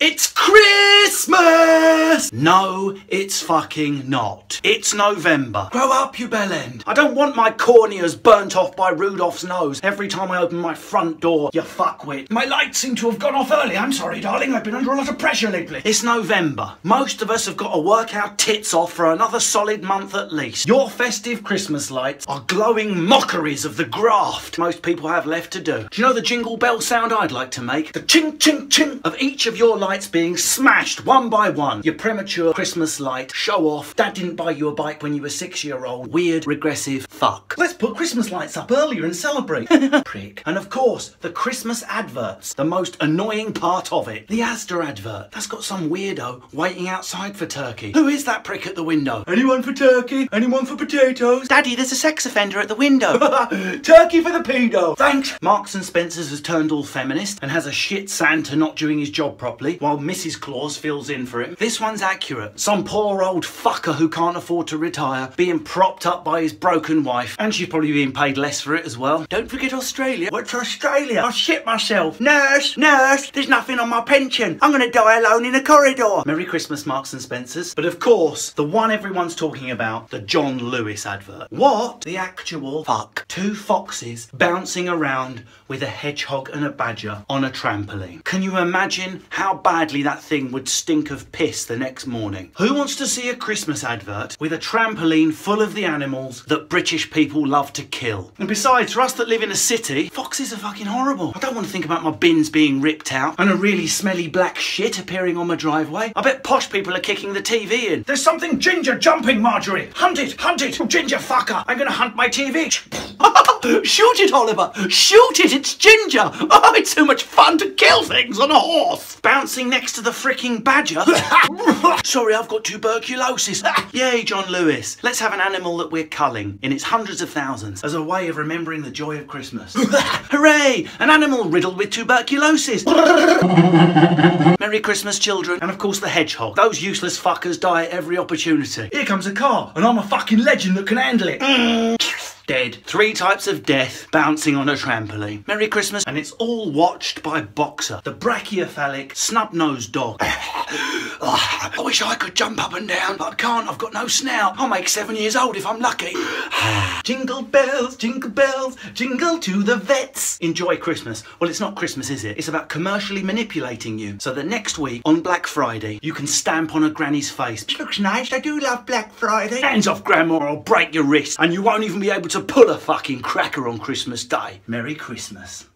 It's Christmas! No, it's fucking not. It's November. Grow up, you bellend. I don't want my corneas burnt off by Rudolph's nose every time I open my front door, you fuckwit. My lights seem to have gone off early. I'm sorry, darling. I've been under a lot of pressure lately. It's November. Most of us have got to work our tits off for another solid month at least. Your festive Christmas lights are glowing mockeries of the graft most people have left to do. Do you know the jingle bell sound I'd like to make? The ching ching ching of each of your lights being smashed one by one. Your premature Christmas light, show off, dad didn't buy you a bike when you were 6-year-old, weird, regressive fuck. Let's put Christmas lights up earlier and celebrate. Prick. And of course, the Christmas adverts, the most annoying part of it. The Asda advert. That's got some weirdo waiting outside for turkey. Who is that prick at the window? Anyone for turkey? Anyone for potatoes? Daddy, there's a sex offender at the window. Turkey for the pedo. Thanks. Marks and Spencer's has turned all feminist and has a shit Santa not doing his job properly, while Mrs. Claus fills in for him. This one's accurate. Some poor old fucker who can't afford to retire, being propped up by his broken wife, and she's probably being paid less for it as well. Don't forget Australia. What's Australia? I shit myself. Nurse, nurse, there's nothing on my pension. I'm gonna die alone in a corridor. Merry Christmas, Marks and Spencer's. But of course, the one everyone's talking about, the John Lewis advert. What the actual fuck? Two foxes bouncing around with a hedgehog and a badger on a trampoline. Can you imagine how badly that thing would stink of piss the next morning? Who wants to see a Christmas advert with a trampoline full of the animals that British people love to kill? And besides, for us that live in a city, foxes are fucking horrible. I don't want to think about my bins being ripped out and a really smelly black shit appearing on my driveway. I bet posh people are kicking the TV in. There's something ginger jumping, Marjorie. Hunt it, ginger fucker. I'm gonna hunt my TV. Shoot it, Oliver. Shoot it, it's ginger. Oh, it's so much fun to kill things on a horse. Bouncing next to the fricking badger. Sorry, I've got tuberculosis. Yay, John Lewis. Let's have an animal that we're culling in its hundreds of thousands as a way of remembering the joy of Christmas. Hooray! An animal riddled with tuberculosis. Merry Christmas, children. And of course the hedgehog. Those useless fuckers die at every opportunity. Here comes a car and I'm a fucking legend that can handle it. Dead. 3 types of death bouncing on a trampoline. Merry Christmas, and it's all watched by Boxer, the brachiocephalic, snub-nosed dog. I wish I could jump up and down, but I can't. I've got no snout. I'll make 7 years old if I'm lucky. Jingle bells, jingle to the vets. Enjoy Christmas. Well, it's not Christmas, is it? It's about commercially manipulating you so that next week, on Black Friday, you can stamp on a granny's face. It looks nice. I do love Black Friday. Hands off, Grandma, or I'll break your wrist, and you won't even be able to pull a fucking cracker on Christmas Day. Merry Christmas.